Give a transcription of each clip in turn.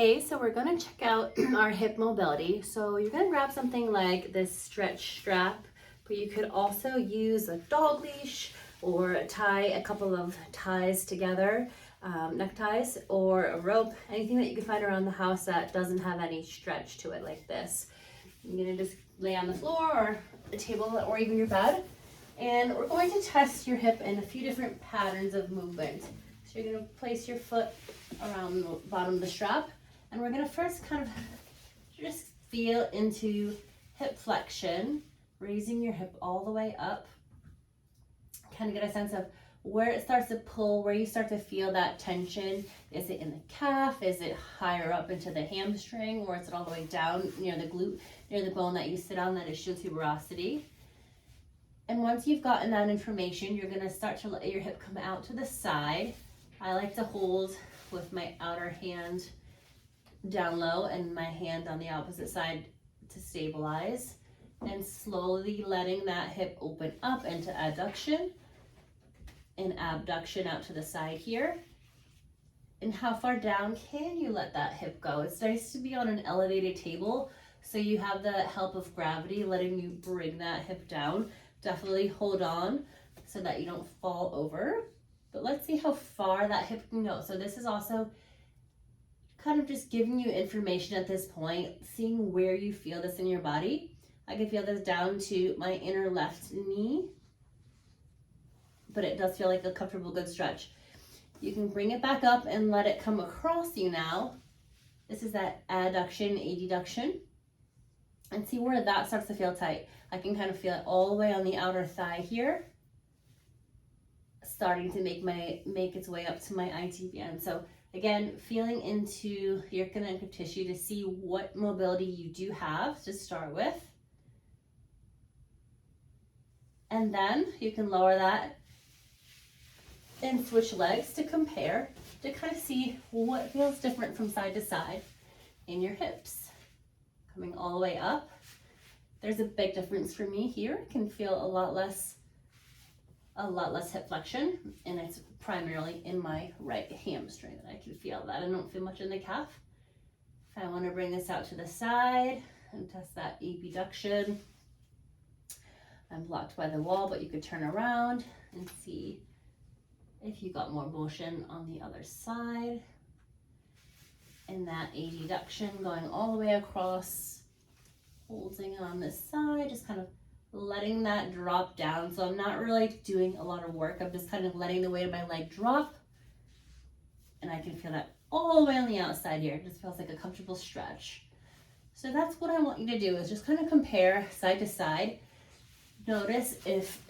Okay, so we're gonna check out our hip mobility. So you're gonna grab something like this stretch strap, but you could also use a dog leash or tie a couple of ties together, neckties, or a rope, anything that you can find around the house that doesn't have any stretch to it like this. You're gonna just lay on the floor or a table or even your bed. And we're going to test your hip in a few different patterns of movement. So you're gonna place your foot around the bottom of the strap, and we're gonna first kind of just feel into hip flexion, raising your hip all the way up. Kind of get a sense of where it starts to pull, where you start to feel that tension. Is it in the calf? Is it higher up into the hamstring? Or is it all the way down near the glute, near the bone that you sit on, that ischial tuberosity? And once you've gotten that information, you're gonna start to let your hip come out to the side. I like to hold with my outer hand down low and my hand on the opposite side to stabilize, and slowly letting that hip open up into adduction and abduction out to the side here. And how far down can you let that hip go? It's nice to be on an elevated table so you have the help of gravity letting you bring that hip down. Definitely hold on so that you don't fall over. But let's see how far that hip can go. So this is also kind of just giving you information at this point, seeing where you feel this in your body. I can feel this down to my inner left knee, but it does feel like a comfortable, good stretch. You can bring it back up and let it come across you now. This is that adduction, adduction, and see where that starts to feel tight. I can kind of feel it all the way on the outer thigh here, starting to make its way up to my ITBN. So again, feeling into your connective tissue to see what mobility you do have to start with. And then you can lower that and switch legs to compare, to kind of see what feels different from side to side in your hips. Coming all the way up. There's a big difference for me here. I can feel a lot less hip flexion, and it's primarily in my right hamstring that I can feel that. I don't feel much in the calf. If I want to bring this out to the side and test that abduction, I'm blocked by the wall, but you could turn around and see if you got more motion on the other side. And that adduction going all the way across, holding on this side, just kind of letting that drop down. So I'm not really doing a lot of work. I'm just kind of letting the weight of my leg drop. And I can feel that all the way on the outside here. It just feels like a comfortable stretch. So that's what I want you to do, is just kind of compare side to side. Notice if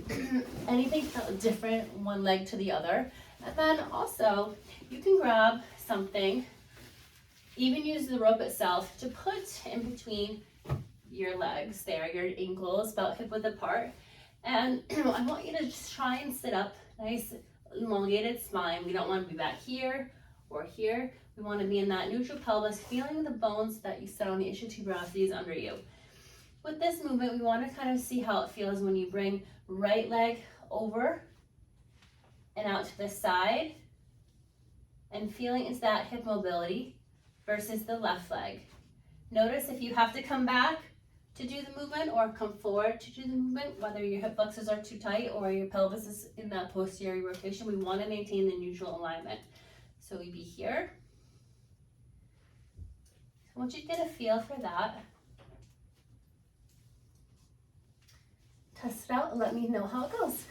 anything felt different one leg to the other. And then also you can grab something, even use the rope itself, to put in between your legs there, your ankles about hip width apart. And I want you to just try and sit up nice elongated spine. We don't want to be back here or here. We want to be in that neutral pelvis, feeling the bones that you sit on, the ischial tuberosities under you. With this movement, we want to kind of see how it feels when you bring right leg over and out to the side, and feeling into that hip mobility versus the left leg. Notice if you have to come back to do the movement or come forward to do the movement, whether your hip flexors are too tight or your pelvis is in that posterior rotation, we want to maintain the neutral alignment. So we'd be here. I want you to get a feel for that. Test it out and let me know how it goes.